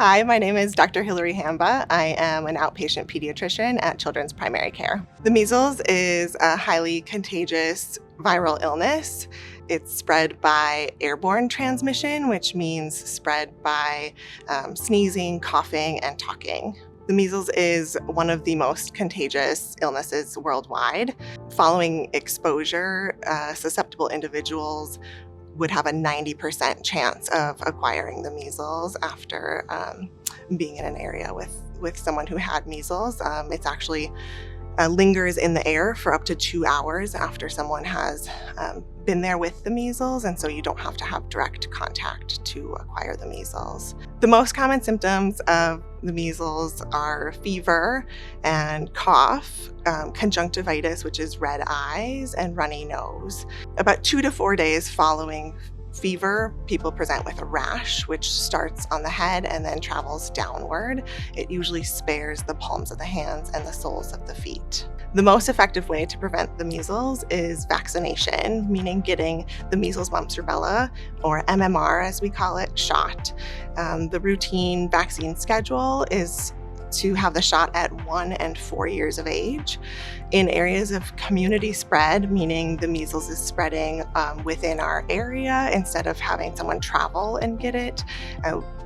Hi, my name is Dr. Hilary Hanba. I am an outpatient pediatrician at Children's Primary Care. The measles is a highly contagious viral illness. It's spread by airborne transmission, which means spread by sneezing, coughing, and talking. The measles is one of the most contagious illnesses worldwide. Following exposure, susceptible individuals would have a 90% chance of acquiring the measles after being in an area with someone who had measles. It's actually lingers in the air for up to 2 hours after someone has been there with the measles, and so you don't have to have direct contact to acquire the measles. The most common symptoms of the measles are fever and cough, conjunctivitis, which is red eyes, and runny nose. About 2 to 4 days following fever, people present with a rash, which starts on the head and then travels downward. It usually spares the palms of the hands and the soles of the feet. The most effective way to prevent the measles is vaccination, meaning getting the measles, mumps, rubella, or MMR as we call it, shot. The routine vaccine schedule is to have the shot at 1 and 4 years of age. In areas of community spread, meaning the measles is spreading within our area instead of having someone travel and get it,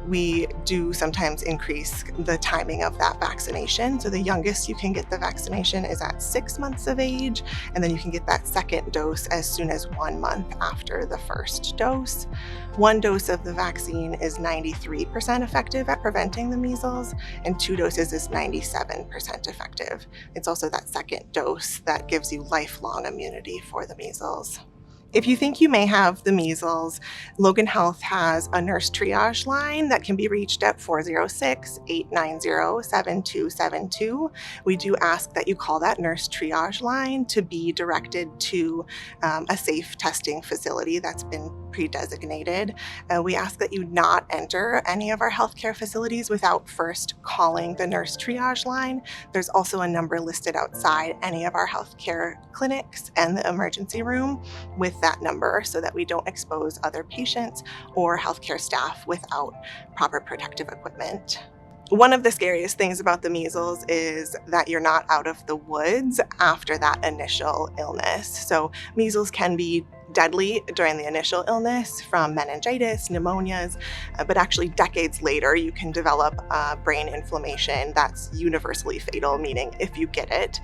we do sometimes increase the timing of that vaccination. So the youngest you can get the vaccination is at 6 months of age, and then you can get that second dose as soon as 1 month after the first dose. 1 dose of the vaccine is 93% effective at preventing the measles, and 2 doses is 97% effective. It's also that second dose that gives you lifelong immunity for the measles. If you think you may have the measles, Logan Health has a nurse triage line that can be reached at 406-890-7272. We do ask that you call that nurse triage line to be directed to a safe testing facility that's been pre-designated. We ask that you not enter any of our healthcare facilities without first calling the nurse triage line. There's also a number listed outside any of our healthcare clinics and the emergency room with that number so that we don't expose other patients or healthcare staff without proper protective equipment. One of the scariest things about the measles is that you're not out of the woods after that initial illness. So measles can be deadly during the initial illness from meningitis, pneumonias, but actually decades later you can develop brain inflammation that's universally fatal, meaning if you get it,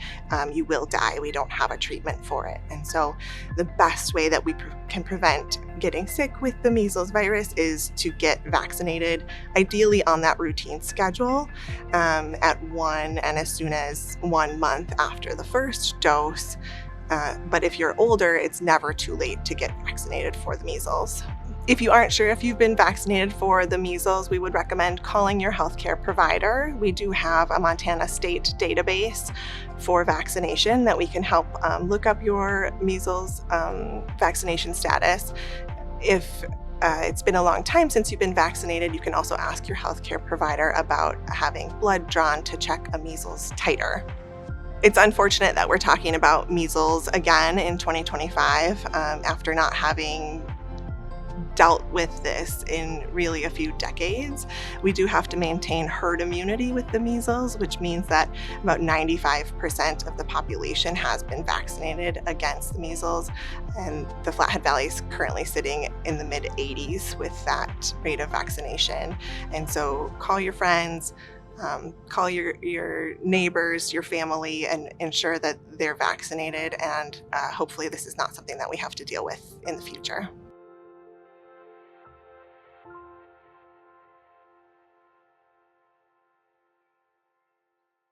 you will die. We don't have a treatment for it. And so the best way that we can prevent getting sick with the measles virus is to get vaccinated, ideally on that routine schedule at 1 and as soon as 1 month after the first dose. But if you're older, it's never too late to get vaccinated for the measles. If you aren't sure if you've been vaccinated for the measles, we would recommend calling your healthcare provider. We do have a Montana state database for vaccination that we can help look up your measles vaccination status. If it's been a long time since you've been vaccinated, you can also ask your healthcare provider about having blood drawn to check a measles titer. It's unfortunate that we're talking about measles again in 2025 after not having dealt with this in really a few decades. We do have to maintain herd immunity with the measles, which means that about 95% of the population has been vaccinated against the measles, and the Flathead Valley is currently sitting in the mid-80s with that rate of vaccination. And so call your friends, call your neighbors, your family, and ensure that they're vaccinated, and hopefully this is not something that we have to deal with in the future.